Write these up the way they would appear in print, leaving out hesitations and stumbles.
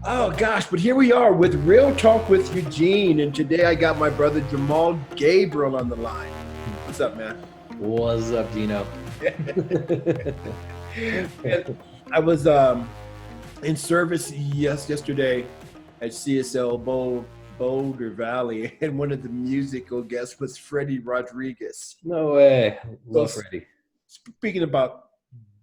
Oh gosh, but here we are with Real Talk with Eugene, and today I got my brother Jamal Gabriel on the line. What's up, man? What's up, Gino? Man, I was in service yesterday at CSL Boulder Valley, and one of the musical guests was Freddie Rodriguez. No way. So Love Freddie. speaking about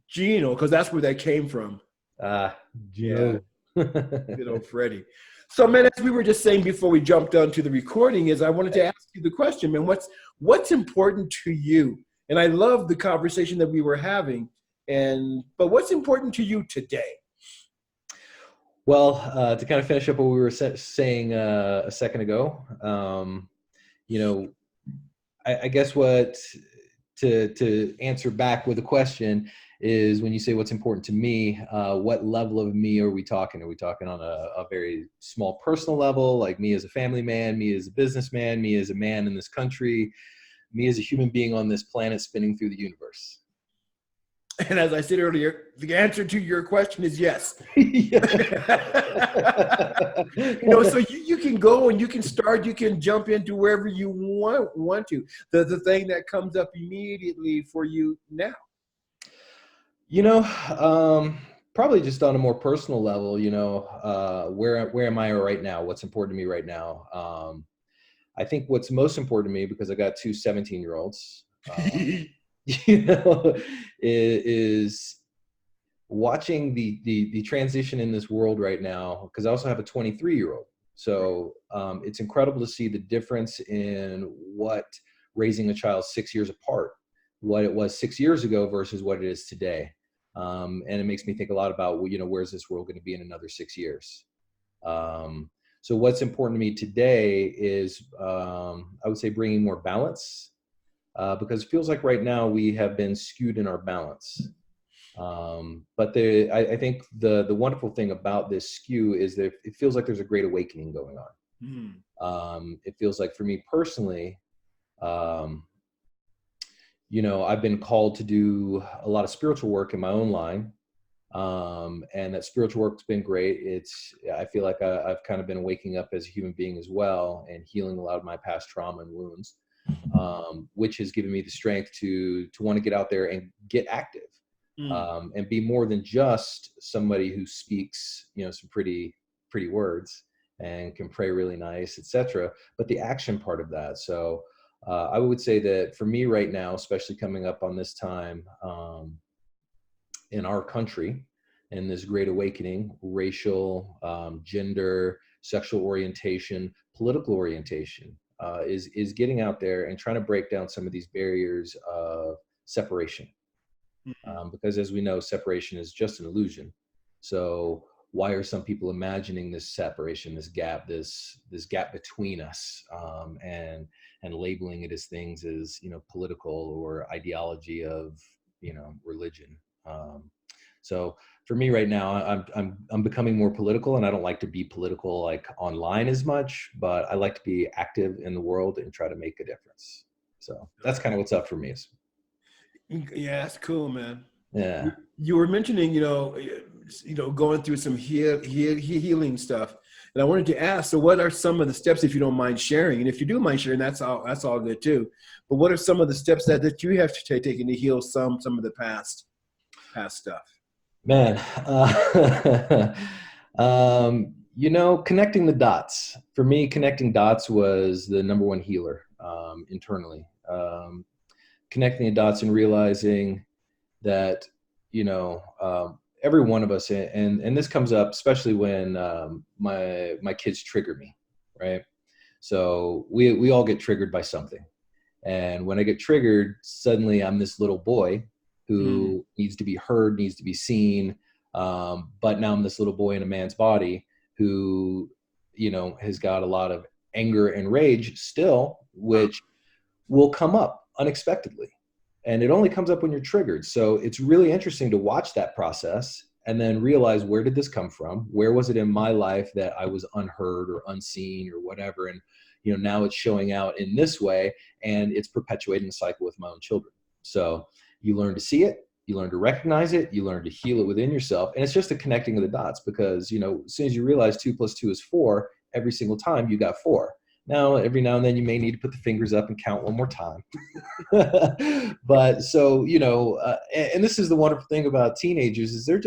Gino, because that's where that came from. Ah, Yeah, Gino. good old Freddie. So, man, as we were just saying before we jumped onto the recording, is I wanted to ask you the question, man. What's important to you? And I love the conversation that we were having. But what's important to you today? Well, to kind of finish up what we were saying a second ago, you know, I guess what to answer back with a question is when you say what's important to me, what level of me are we talking? Are we talking on a very small personal level, like me as a family man, me as a businessman, me as a man in this country, me as a human being on this planet spinning through the universe? And as I said earlier, the answer to your question is yes. So you can go and you can start, you can jump into wherever you want to. The thing that comes up immediately for you now. You know, probably just on a more personal level, where am I right now? What's important to me right now? I think what's most important to me, because I got two 17-year-olds, you know, is watching the transition in this world right now, because I also have a 23-year-old. So it's incredible to see the difference in what raising a child 6 years apart, what it was 6 years ago versus what it is today. And it makes me think a lot about, where's this world going to be in another 6 years? So what's important to me today is, I would say, bringing more balance, because it feels like right now we have been skewed in our balance. But I think the wonderful thing about this skew is that it feels like there's a great awakening going on. It feels like for me personally, um, I've been called to do a lot of spiritual work in my own line. And that spiritual work's been great. I feel like I've kind of been waking up as a human being as well, and healing a lot of my past trauma and wounds, which has given me the strength to want to get out there and get active, and be more than just somebody who speaks, some pretty words and can pray really nice, etc. But the action part of that. So I would say that for me right now, especially coming up on this time, in our country, and this great awakening, racial, gender, sexual orientation, political orientation, is getting out there and trying to break down some of these barriers of separation. Because as we know, separation is just an illusion. So why are some people imagining this separation, this gap between us, and labeling it as things as, political or ideology of, religion? So for me right now, I'm becoming more political, and I don't like to be political like online as much, but I like to be active in the world and try to make a difference. So that's kind of what's up for me. Yeah, that's cool, man. Yeah. You were mentioning, going through some healing stuff, and I wanted to ask. So, what are some of the steps, if you don't mind sharing? And if you do mind sharing, that's all good too. But what are some of the steps that you have to take to heal some of the past stuff? Man, connecting the dots. For me, connecting dots was the number one healer, internally. Connecting the dots and realizing that, every one of us, and this comes up especially when my kids trigger me, right? So we all get triggered by something. And when I get triggered, suddenly I'm this little boy who needs to be heard, needs to be seen. But now I'm this little boy in a man's body who, has got a lot of anger and rage still, which will come up unexpectedly. And it only comes up when you're triggered. So it's really interesting to watch that process and then realize, where did this come from? Where was it in my life that I was unheard or unseen or whatever? And, now it's showing out in this way, and it's perpetuating the cycle with my own children. So you learn to see it, You learn to recognize it. You learn to heal it within yourself. And it's just a connecting of the dots because, as soon as you realize 2 + 2 is 4, every single time you got 4. Now, every now and then you may need to put the fingers up and count one more time. But so, and this is the wonderful thing about teenagers is they're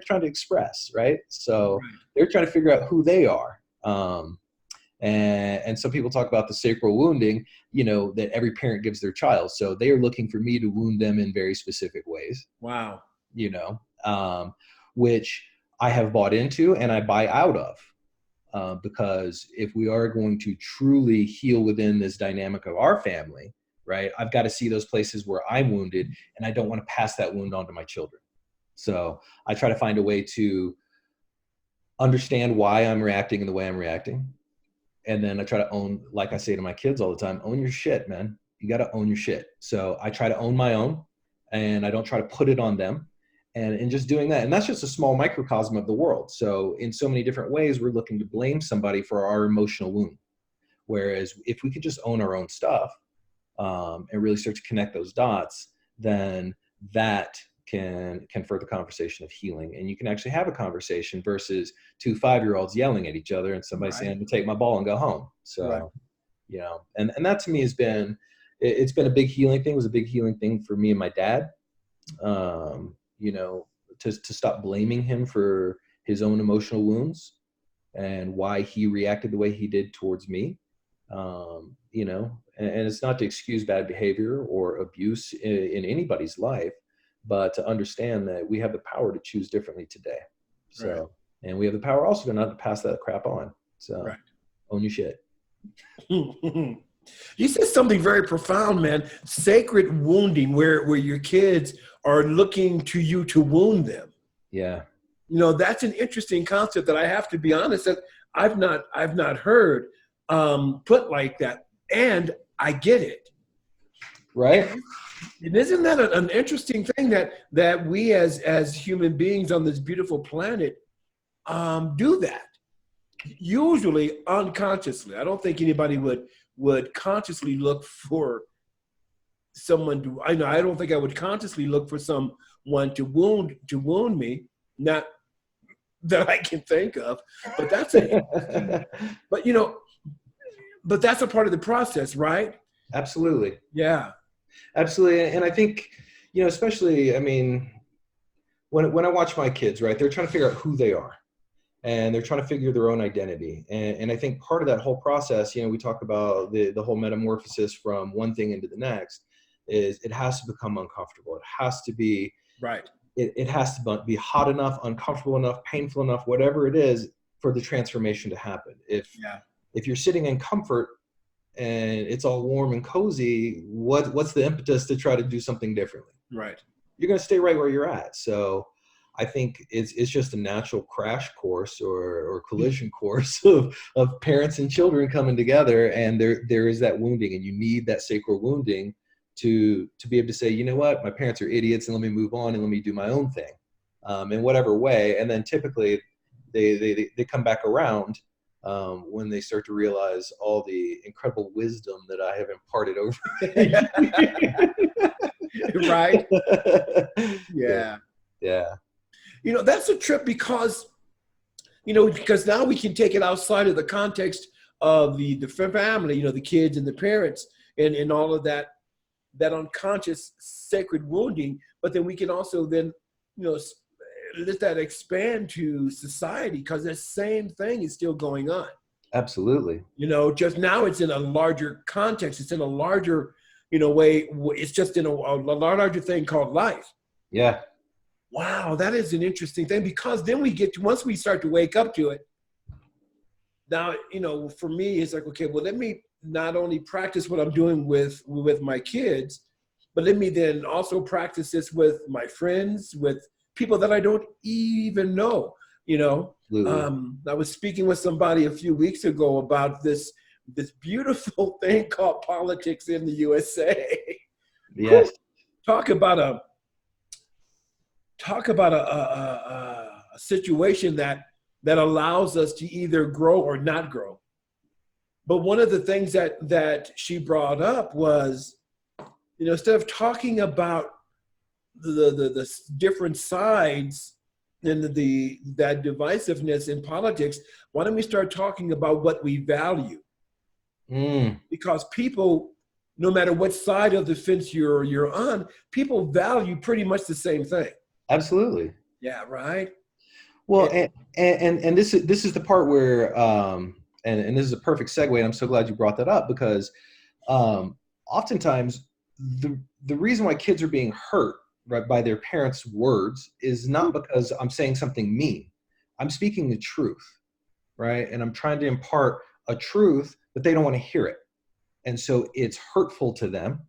trying to express, right? So they're trying to figure out who they are. And some people talk about the sacral wounding, that every parent gives their child. So they are looking for me to wound them in very specific ways. Wow. Which I have bought into and I buy out of. Because if we are going to truly heal within this dynamic of our family, right, I've got to see those places where I'm wounded and I don't want to pass that wound on to my children. So I try to find a way to understand why I'm reacting in the way I'm reacting. And then I try to own, like I say to my kids all the time, own your shit, man. You got to own your shit. So I try to own my own and I don't try to put it on them. And in just doing that, and that's just a small microcosm of the world. So in so many different ways, we're looking to blame somebody for our emotional wound. Whereas if we could just own our own stuff and really start to connect those dots, then that can further the conversation of healing. And you can actually have a conversation versus 2 5-year-olds yelling at each other and somebody saying, "Well, take my ball and go home." So, and that to me it's been a big healing thing. It was a big healing thing for me and my dad. To stop blaming him for his own emotional wounds and why he reacted the way he did towards me. And it's not to excuse bad behavior or abuse in anybody's life, but to understand that we have the power to choose differently today. So, and we have the power also to not to pass that crap on. So own your shit. You said something very profound, man. Sacred wounding, where your kids are looking to you to wound them. Yeah. That's an interesting concept that I have to be honest that I've not heard put like that. And I get it. Right. And isn't that an interesting thing that we as human beings on this beautiful planet do that? Usually unconsciously. I don't think anybody would consciously look for someone to, I don't think I would consciously look for someone to wound me, not that I can think of, but but that's a part of the process, right? Absolutely. Yeah. Absolutely. And I think, especially, when I watch my kids, right, they're trying to figure out who they are. And they're trying to figure their own identity. And I think part of that whole process, we talk about the whole metamorphosis from one thing into the next, is it has to become uncomfortable. It has to be, it has to be hot enough, uncomfortable enough, painful enough, whatever it is for the transformation to happen. If you're sitting in comfort and it's all warm and cozy, what's the impetus to try to do something differently? Right. You're going to stay right where you're at. So I think it's just a natural crash course or collision course of parents and children coming together, and there is that wounding, and you need that sacral wounding to be able to say, you know what, my parents are idiots, and let me move on and let me do my own thing, in whatever way. And then typically they come back around when they start to realize all the incredible wisdom that I have imparted over. Right. Yeah. Yeah. That's a trip because now we can take it outside of the context of the family, the kids and the parents and all of that unconscious sacred wounding. But then we can also then, let that expand to society because the same thing is still going on. Absolutely. Just now it's in a larger context. It's in a larger, way. It's just in a larger thing called life. Yeah. Wow, that is an interesting thing because then once we start to wake up to it, now, for me, it's like, okay, well, let me not only practice what I'm doing with my kids, but let me then also practice this with my friends, with people that I don't even know, I was speaking with somebody a few weeks ago about this beautiful thing called politics in the USA. Yes. Talk about a situation that allows us to either grow or not grow. But one of the things that she brought up was, instead of talking about the different sides and that divisiveness in politics, why don't we start talking about what we value? Mm, Because people, no matter what side of the fence you're on, people value pretty much the same thing. absolutely. Yeah, right. Well, And, and this is the part where and this is a perfect segue, and I'm so glad you brought that up because oftentimes the reason why kids are being hurt right by their parents' words is not because I'm saying something mean. I'm speaking the truth, right? And I'm trying to impart a truth, but they don't want to hear it. And so it's hurtful to them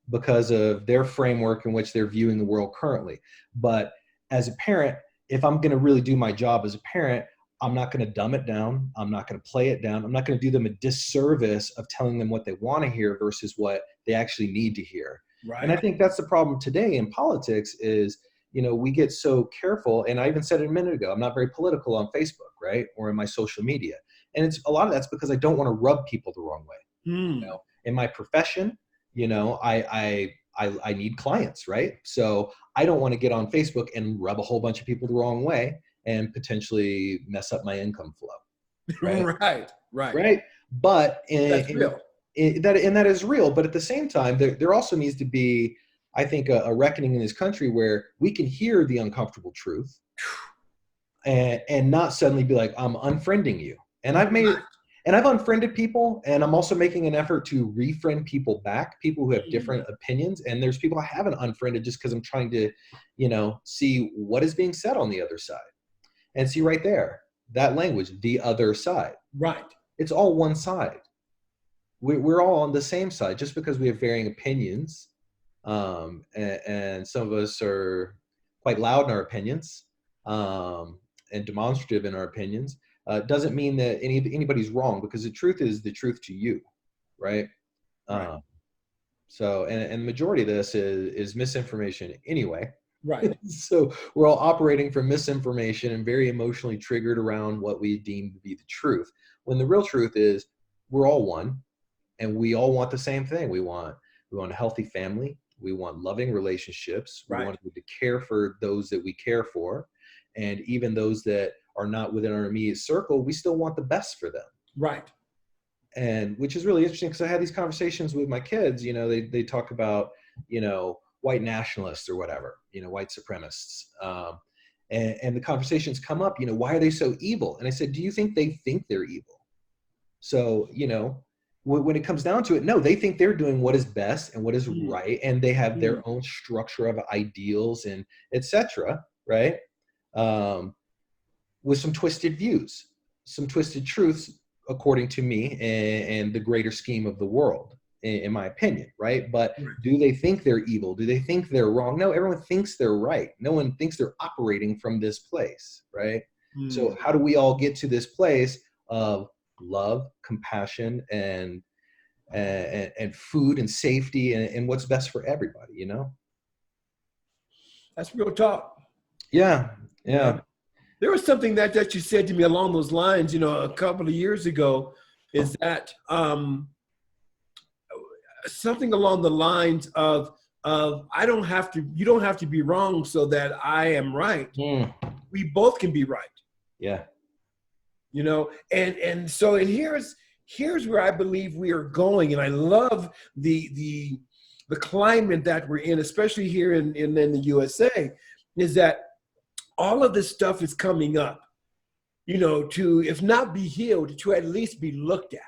because of their framework in which they're viewing the world currently. But as a parent, if I'm going to really do my job as a parent, I'm not going to dumb it down. I'm not going to play it down. I'm not going to do them a disservice of telling them what they want to hear versus what they actually need to hear. And I right. think that's the problem today in politics is, we get so careful. And I even said it a minute ago, I'm not very political on Facebook, right? Or in my social media. And it's a lot of that's because I don't want to rub people the wrong way. Hmm. In my profession, I need clients, right? So I don't want to get on Facebook and rub a whole bunch of people the wrong way and potentially mess up my income flow, right? Right. Right. Right. But That's real. that is real. But at the same time, there also needs to be, I think, a reckoning in this country where we can hear the uncomfortable truth and not suddenly be like, I'm unfriending you. And I've unfriended people, and I'm also making an effort to refriend people back, people who have different opinions. And there's people I haven't unfriended just because I'm trying to, see what is being said on the other side. And see right there, that language, the other side. Right. It's all one side. We're all on the same side just because we have varying opinions. And some of us are quite loud in our opinions. And demonstrative in our opinions, doesn't mean that anybody's wrong, because the truth is the truth to you, right? Right. So, and the majority of this is misinformation anyway. Right. So we're all operating from misinformation and very emotionally triggered around what we deem to be the truth. When the real truth is we're all one, and we all want the same thing. We want a healthy family. We want loving relationships. We Right. want to care for those that we care for. And even those that are not within our immediate circle, we still want the best for them. Right. And which is really interesting because I had these conversations with my kids. They talk about, white nationalists or whatever, white supremacists. And the conversations come up, why are they so evil? And I said, do you think they think they're evil? So, when it comes down to it, no, they think they're doing what is best and what is right. And they have their own structure of ideals and etc. Right. With some twisted views, some twisted truths, according to me, and the greater scheme of the world, in my opinion, right? But do they think they're evil? Do they think they're wrong? No, everyone thinks they're right. No one thinks they're operating from this place, right? So how do we all get to this place of love, compassion, and food and safety and what's best for everybody, That's real talk. Yeah. There was something that you said to me along those lines, a couple of years ago, is that something along the lines of you don't have to be wrong so that I am right. We both can be right. Yeah. And so here's where I believe we are going, and I love the climate that we're in, especially here in the USA, is that all of this stuff is coming up, to, if not be healed, to at least be looked at.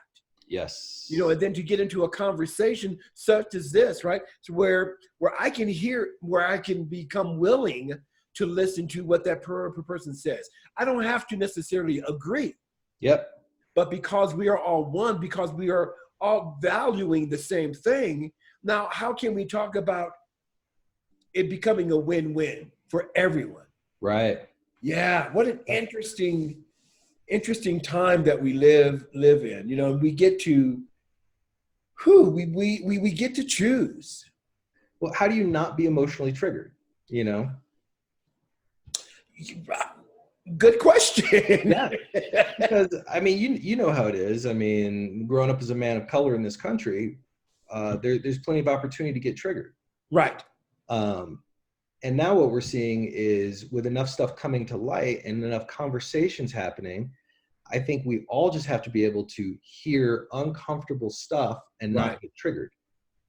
Yes. And then to get into a conversation such as this, right? So where I can hear, where I can become willing to listen to what that person says. I don't have to necessarily agree. Yep. But because we are all one, because we are all valuing the same thing, now how can we talk about it becoming a win-win for everyone? Right. Yeah, what an interesting time that we live in. We get to we get to choose. Well, how do you not be emotionally triggered? Good question. Yeah. Because you know how it is. Growing up as a man of color in this country, there's plenty of opportunity to get triggered. Right. And now what we're seeing is, with enough stuff coming to light and enough conversations happening, I think we all just have to be able to hear uncomfortable stuff and Right. not get triggered.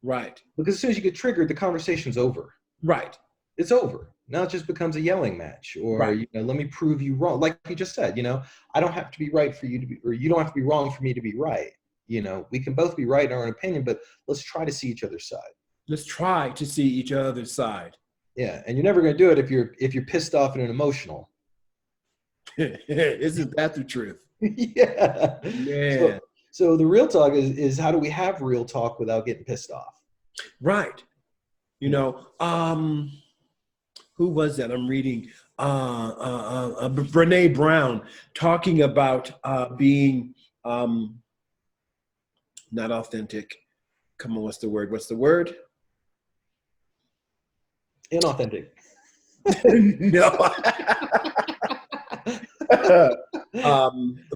Right. Because as soon as you get triggered, the conversation's over. Right. It's over. Now it just becomes a yelling match, or, Right. you know, let me prove you wrong. Like you just said, you know, I don't have to be right for you to be, or you don't have to be wrong for me to be right. You know, we can both be right in our own opinion, but let's try to see each other's side. Let's try to see each other's side. Yeah, and you're never going to do it if you're pissed off and emotional. Isn't that the truth? Yeah. Man. So the real talk is how do we have real talk without getting pissed off? Right. You know, who was that? I'm reading Brene Brown talking about being not authentic. Come on, what's the word? What's the word? Inauthentic. No.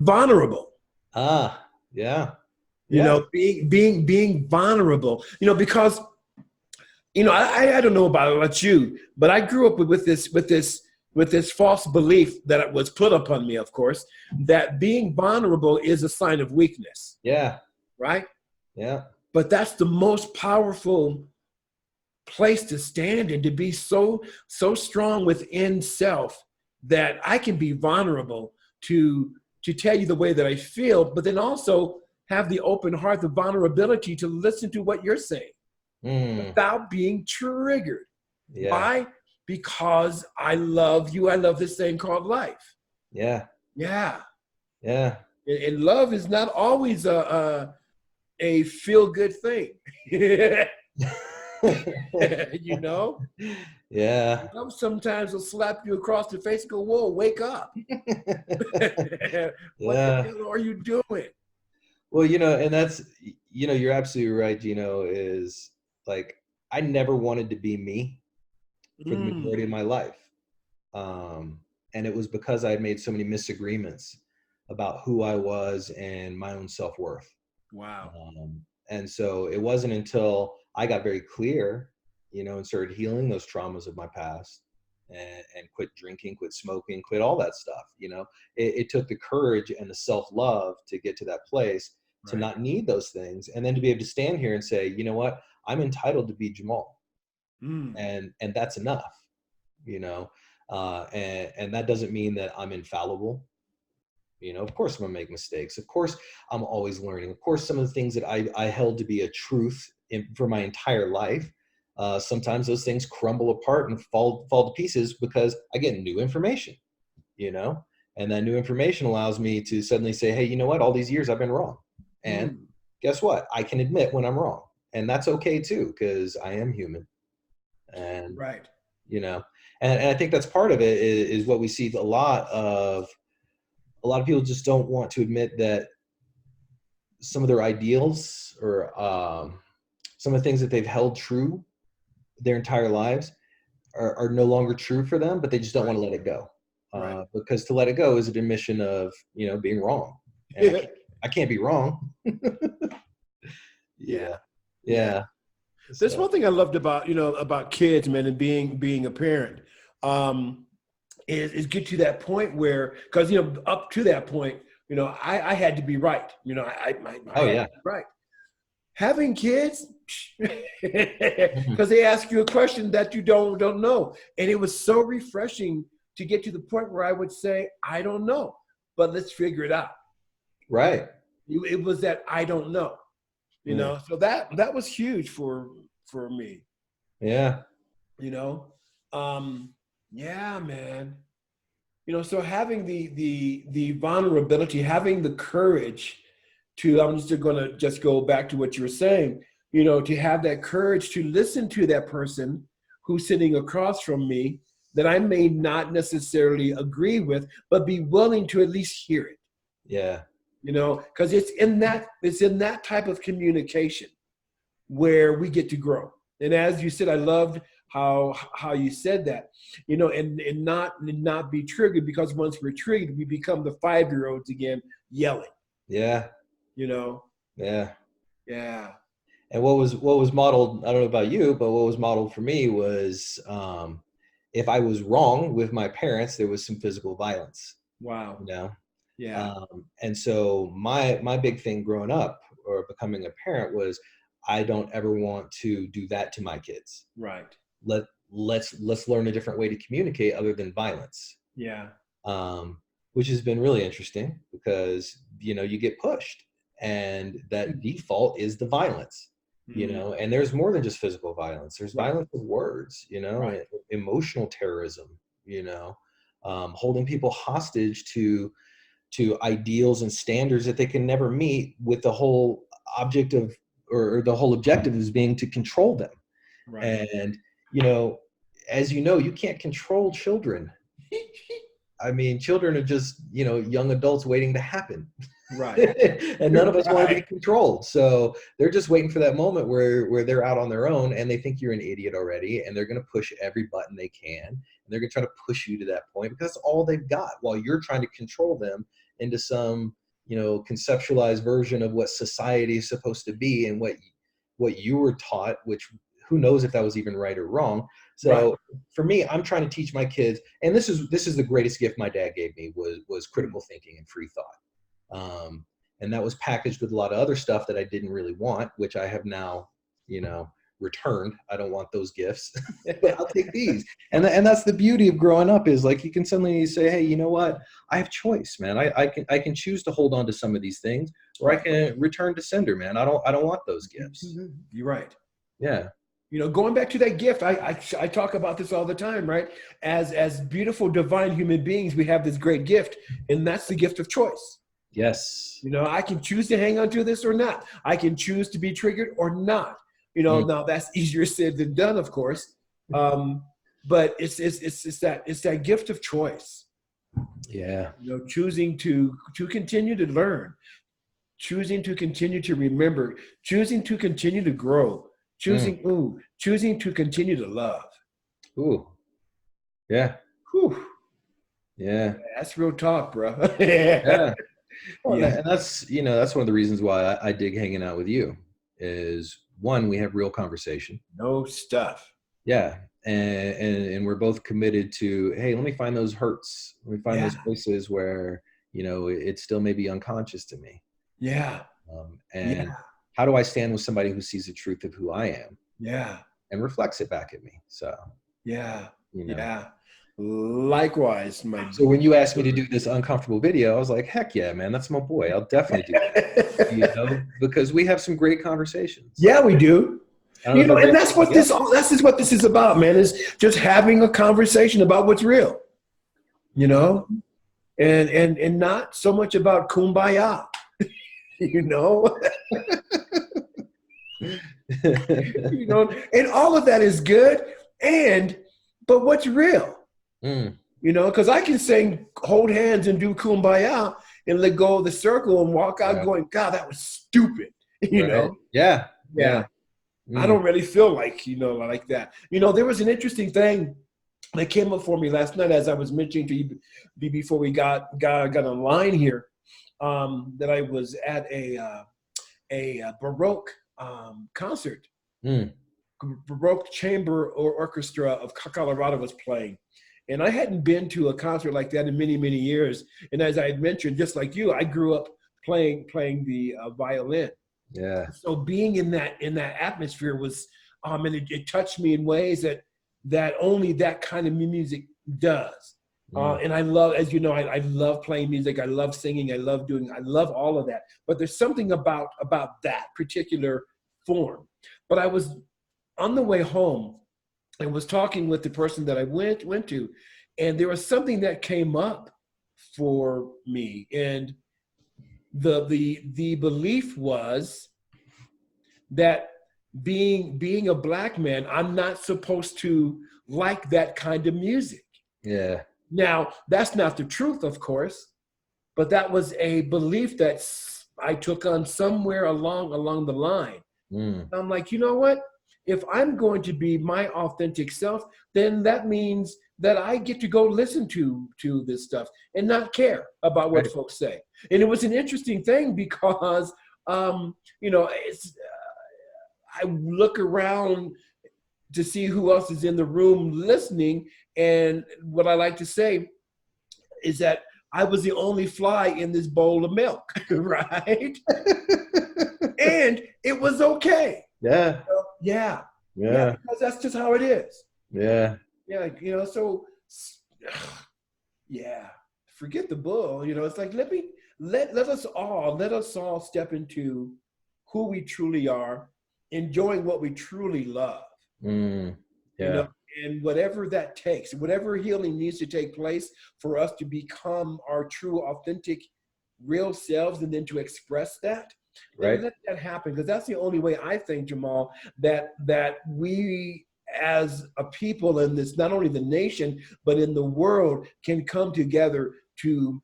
Vulnerable. Ah, yeah. You Yeah. know, being vulnerable. You know, because you know, I don't know about you, but I grew up with this false belief that it was put upon me, of course, that being vulnerable is a sign of weakness. Yeah. Right? Yeah. But that's the most powerful place to stand in, to be so strong within self that I can be vulnerable to tell you the way that I feel, but then also have the open heart, the vulnerability to listen to what you're saying without being triggered. Yeah. Why? Because I love you. I love this thing called life. Yeah. Yeah. Yeah. And love is not always a feel-good thing. You know? Yeah. Love sometimes will slap you across the face and go, whoa, wake up. What the Yeah. hell are you doing? Well, you know, and that's, you know, you're absolutely right, Gino, is like, I never wanted to be me for the majority of my life. And it was because I had made so many misagreements about who I was and my own self-worth. Wow. And so it wasn't until I got very clear, you know, and started healing those traumas of my past, and quit drinking, quit smoking, quit all that stuff. You know, it took the courage and the self-love to get to that place, to Right. not need those things. And then to be able to stand here and say, you know what, I'm entitled to be Jamal. And that's enough, you know. And that doesn't mean that I'm infallible. You know, of course I'm gonna make mistakes. Of course I'm always learning. Of course, some of the things that I held to be a truth for my entire life, sometimes those things crumble apart and fall to pieces because I get new information, you know, and that new information allows me to suddenly say, hey, you know what? All these years I've been wrong. And guess what? I can admit when I'm wrong. And that's okay too, because I am human. And, Right. you know, and I think that's part of it is what we see a lot of people just don't want to admit that some of their ideals, or some of the things that they've held true their entire lives are no longer true for them, but they just don't want to let it go. Because to let it go is an admission of, you know, being wrong. And I can't be wrong. Yeah. Yeah. There's So, one thing I loved about, you know, about kids, man, and being a parent, is get to that point where, because, you know, up to that point, you know, I had to be right. You know, I oh had yeah. to be right. Having kids, Mhm. because they ask you a question that you don't know, and it was so refreshing to get to the point where I would say, I don't know, but let's figure it out. Right. It was that I don't know, you know. So that was huge for me, Yeah. you know. Yeah, man. You know, so having the vulnerability, having the courage to, I'm just going to just go back to what you were saying, you know, to have that courage to listen to that person who's sitting across from me that I may not necessarily agree with, but be willing to at least hear it. Yeah. You know, because it's in that type of communication where we get to grow. And as you said, I loved how you said that, you know, and not be triggered, because once we're triggered, we become the 5-year-olds again, yelling, Yeah. you know. Yeah. Yeah. And what was modeled, I don't know about you, but what was modeled for me was, if I was wrong with my parents, there was some physical violence, Wow. you know? Yeah. And so my big thing growing up or becoming a parent was, I don't ever want to do that to my kids. Right. Let's learn a different way to communicate other than violence. Yeah. Which has been really interesting because, you get pushed and that default is the violence, Mm. and there's more than just physical violence. There's Right. violence with words, Right. emotional terrorism, holding people hostage to ideals and standards that they can never meet, with the whole object of, or the whole objective is being to control them. Right. And, you know, as you know, you can't control children. I mean, children are just, young adults waiting to happen. Right. And none of us want to be Right. controlled. So they're just waiting for that moment where they're out on their own and they think you're an idiot already. And they're going to push every button they can. And they're going to try to push you to that point because that's all they've got, while you're trying to control them into some, conceptualized version of what society is supposed to be and what you were taught, which who knows if that was even right or wrong. Right. So for me, I'm trying to teach my kids, and this is the greatest gift my dad gave me was critical thinking and free thought. And that was packaged with a lot of other stuff that I didn't really want, which I have now, returned. I don't want those gifts, but I'll take these. And that's the beauty of growing up, is like you can suddenly say, hey, you know what? I have choice, man. I can choose to hold on to some of these things, or I can return to sender, man. I don't want those gifts. You're right. Yeah. Going back to that gift, I talk about this all the time, right? As beautiful, divine human beings, we have this great gift, and that's the gift of choice. Yes. I can choose to hang on to this or not. I can choose to be triggered or not. Now that's easier said than done, of course. But it's that gift of choice. Yeah. Choosing to continue to learn, choosing to continue to remember, choosing to continue to grow, choosing to continue to love. Ooh. Yeah. Whew. Yeah. That's real talk, bro. Yeah. Well, Yeah. and that's one of the reasons why I dig hanging out with you. Is one, we have real conversation. No stuff. Yeah. And we're both committed to, hey, let me find those hurts. Let me find Yeah. those places where, it still may be unconscious to me. Yeah. And Yeah. how do I stand with somebody who sees the truth of who I am Yeah. and reflects it back at me? So, Yeah. you know. Yeah. Likewise, my. So when you asked me to do this uncomfortable video, I was like, heck yeah, man, that's my boy. I'll definitely do that. Because we have some great conversations. Yeah, we do. And that's what Yeah. this is what this is about, man, is just having a conversation about what's real. And not so much about kumbaya. And all of that is good. But what's real? Because I can sing "Hold Hands" and do "Kumbaya" and let go of the circle and walk out going, God, that was stupid. Yeah. I don't really feel like that. There was an interesting thing that came up for me last night, as I was mentioning to you before we got online here, that I was at a Baroque concert. Baroque chamber or orchestra of Colorado was playing. And I hadn't been to a concert like that in many, many years. And as I had mentioned, just like you, I grew up playing the violin. Yeah. So being in that atmosphere was, and it touched me in ways that only that kind of music does. And I love, as you know, I love playing music. I love singing. I love all of that. But there's something about that particular form. But I was on the way home and was talking with the person that I went to, and there was something that came up for me. And the belief was that being a Black man, I'm not supposed to like that kind of music. Yeah. Now, that's not the truth, of course, but that was a belief that I took on somewhere along the line. I'm like, you know what? If I'm going to be my authentic self, then that means that I get to go listen to this stuff and not care about what folks say. And it was an interesting thing because, I look around to see who else is in the room listening, And what I like to say is that I was the only fly in this bowl of milk, right? And it was okay. Yeah. Yeah. Yeah, Yeah. because that's just how it is. Yeah. Yeah, so yeah, forget the bull. It's like let us all step into who we truly are, enjoying what we truly love. Mm, you know yeah. and whatever that takes, whatever healing needs to take place for us to become our true, authentic, real selves, and then to express that, then Right. let that happen, because that's the only way, I think, Jamal, that we as a people in this, not only the nation but in the world, can come together to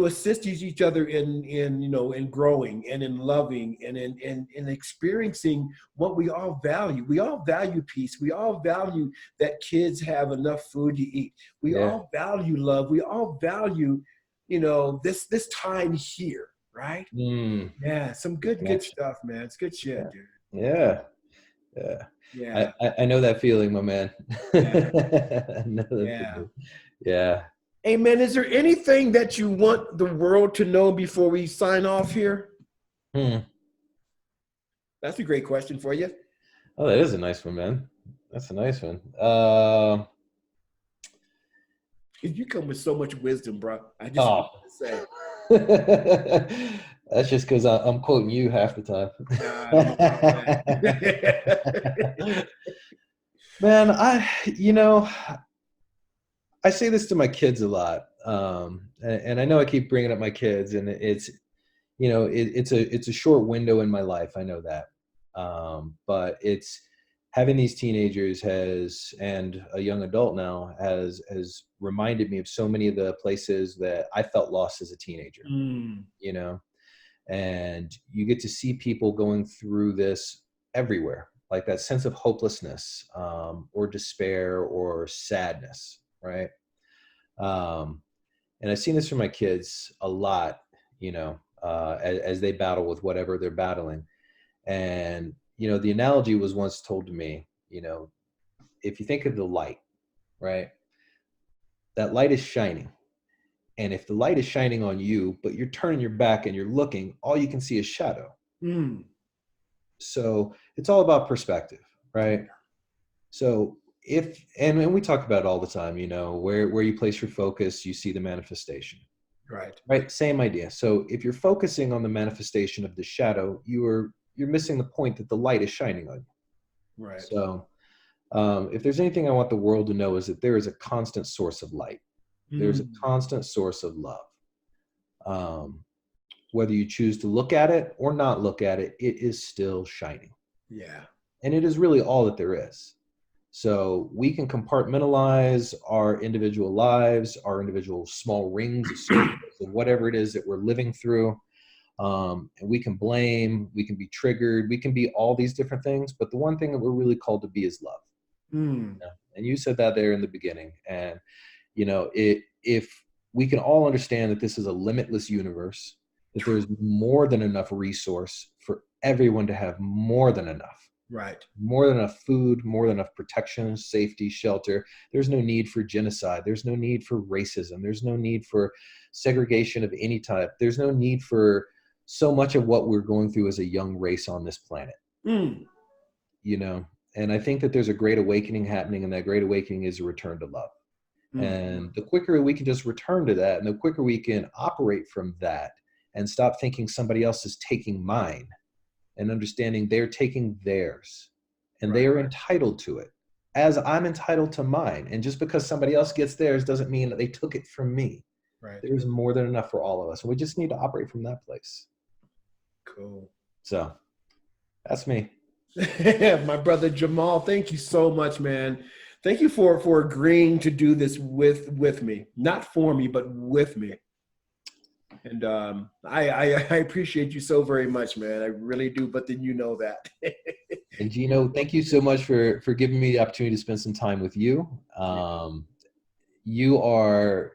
assist each other in growing and in loving and in experiencing what we all value. We all value peace. We all value that kids have enough food to eat. We Yeah. all value love. We all value, this time here, right? Mm, Yeah, some good connection. stuff, man. It's good Yeah. shit, dude. Yeah. Yeah. Yeah, I know that feeling, my man. yeah, I know that yeah. feeling. Yeah. Hey, man, is there anything that you want the world to know before we sign off here? Hmm. That's a great question for you. Oh, that is a nice one, man. That's a nice one. You come with so much wisdom, bro. I just Oh. want to say, That's just because I'm quoting you half the time. I don't know about that. Man, I say this to my kids a lot, and I know I keep bringing up my kids, and it's a short window in my life. I know that, but it's having these teenagers and a young adult now has reminded me of so many of the places that I felt lost as a teenager. Mm, You know, and you get to see people going through this everywhere, like that sense of hopelessness, or despair or sadness, right? Um, and I've seen this from my kids a lot, as they battle with whatever they're battling. And the analogy was once told to me, if you think of the light, right, that light is shining. And if the light is shining on you, but you're turning your back and you're looking, all you can see is shadow. mm, So it's all about perspective, right? So and we talk about it all the time, where you place your focus, you see the manifestation, right, right? Same idea. So if you're focusing on the manifestation of the shadow, you're missing the point that the light is shining on you. right. So if there's anything I want the world to know, is that there is a constant source of light. There's a Mm, constant source of love. Um, Whether you choose to look at it or not look at it, it is still shining. yeah. And it is really all that there is. So we can compartmentalize our individual lives, our individual small rings of circles of whatever it is that we're living through. And we can blame, we can be triggered, we can be all these different things. But the one thing that we're really called to be is love. Mm, Yeah. And you said that there in the beginning. And, if we can all understand that this is a limitless universe, that there's more than enough resource for everyone to have right. more than enough food, more than enough protection, safety, shelter. There's no need for genocide. There's no need for racism. There's no need for segregation of any type. There's no need for so much of what we're going through as a young race on this planet, Mm, you know? And I think that there's a great awakening happening, and that great awakening is a return to love. mm, And the quicker we can just return to that, and the quicker we can operate from that and stop thinking somebody else is taking mine, and understanding they're taking theirs and they right, are entitled to it as I'm entitled to mine. And just because somebody else gets theirs doesn't mean that they took it from me. right. There's more than enough for all of us. And we just need to operate from that place. Cool. So that's me. My brother Jamal, thank you so much, man. Thank you for agreeing to do this with me, not for me, but with me. And I appreciate you so very much, man. I really do. But then that. And Gino, thank you so much for giving me the opportunity to spend some time with you. You are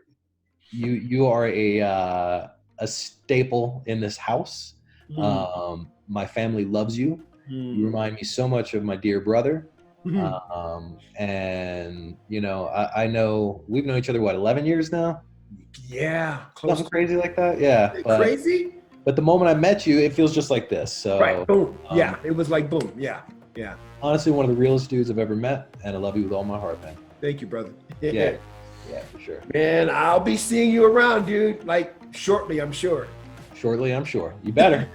you are a staple in this house. Mm, My family loves you. You mm, remind me so much of my dear brother. Mhm. And you know, I know we've known each other what 11 years now, Yeah, close something to crazy like that. Yeah, crazy. but the moment I met you, it feels just like this. Right. So Boom. um, Yeah. It was like boom. Yeah. Yeah. honestly, one of the realest dudes I've ever met, and I love you with all my heart, man. Thank you, brother. Yeah, yeah, for sure. Man, I'll be seeing you around, dude. Like shortly, I'm sure. Shortly, I'm sure. You better.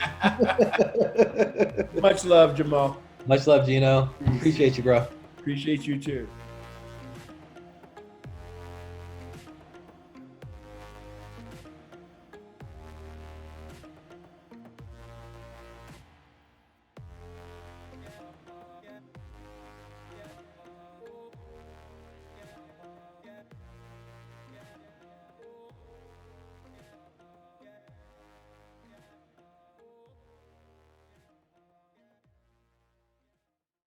Much love, Jamal. Much love, Gino. Appreciate you, bro. Appreciate you too.